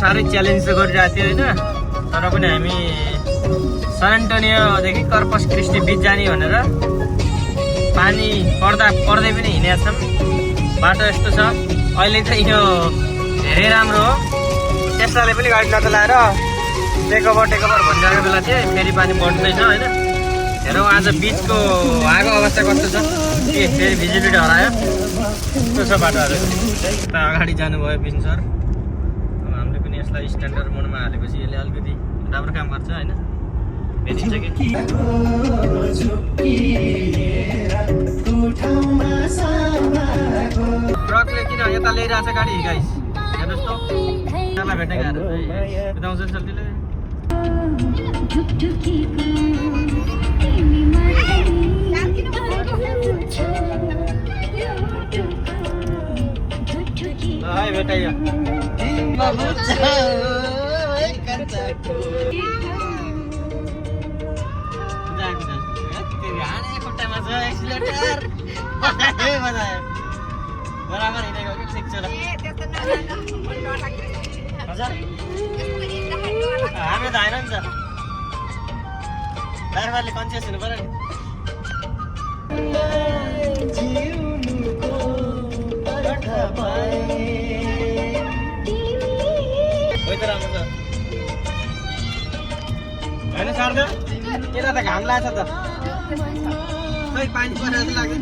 साह्रै च्यालेन्ज त गरिरहेको थियो होइन, तर पनि हामी सान एन्टोनियोदेखि कर्पस क्रिस्टी बिच जाने भनेर पानी पर्दै पनि हिँडेका छौँ। बाटो यस्तो छ अहिले चाहिँ, यो धेरै राम्रो हो। टेस्लाले पनि गाडी नचलाएर टेकओभर भनिरहेको बेला चाहिँ फेरि पानी बढ्दैछ होइन। हेरौँ आज बिचको हावाको अवस्था कस्तो छ। के फेरि भिजिबिलिटी हरायो, कस्तो छ बाटो आज। यता अगाडि जानुभयो बिन सर। अब हामीले पनि यसलाई स्ट्यान्डर्ड मोडमा हालेपछि यसले अलिकति राम्रो काम गर्छ होइन, भेटिन्छ कि। ट्रकले किन यता ल्याइरहेको छ गाडी गाइस, हेर्नुहोस् त। यतालाई भेटेको बिताउँछ चल्तीले। हाय भेटाइयो बराबर हिँडेको कि ठिक छ र। हाम्रो त होइन नि त, ड्राइभरले कन्सियस हुनु पर्यो नि। राम्रो छ होइन सार्दा यता त घाम लाग्छ त, खै पानी परेर चाहिँ लाग्यो।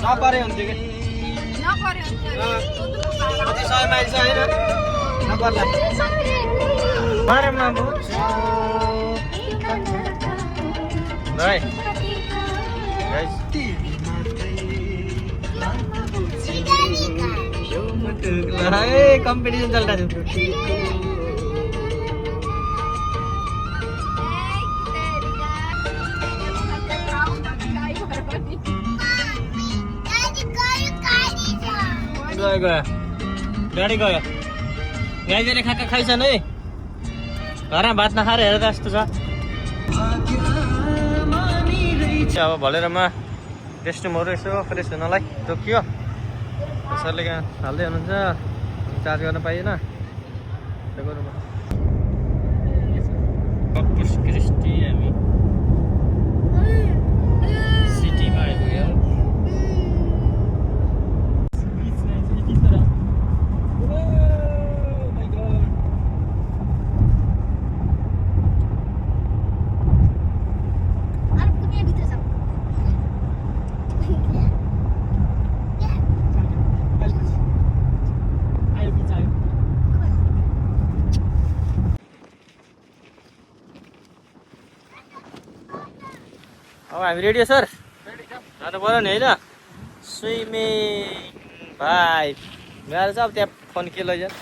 नपरे हुन्थ्यो कि अझै 100 माइल छ होइन, नपर्ला। कम्पिटिसन चलिरहेको छ। गयो गाडी गयो। गाईले खाका खाइछन् है, घरमा भात नखाएर हेर त यस्तो छ। अब भलेरमा रेस्टरुमहरू यसो फ्रेस हुनलाई रोकियो। सरले कहाँ हाल्दै हुनुहुन्छ, चार्ज गर्न पाइएन। कर्पस क्रिस्टी हामी सिटीमा आइपुग्यो। अब हामी रेडी हो सर, जानु पऱ्यो नि होइन। स्विमिङ भाइ गएर चाहिँ अब त्यहाँ फोन के लैजानु।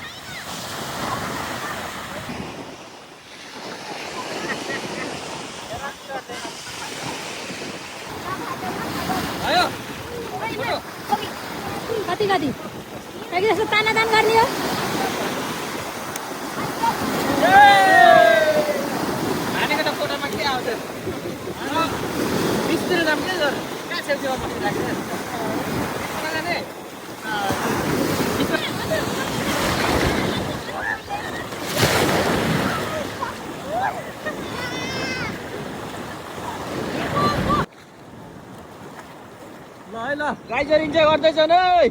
कति जस्तो तानातान गर्ने हो। हानेको त फोटोमा के आउँछ, मिस्त्री नाम के सर, कहाँ छेउछेउमा बसिरहेको ल है ल, गाइजर इन्जोय गर्दैछन् है।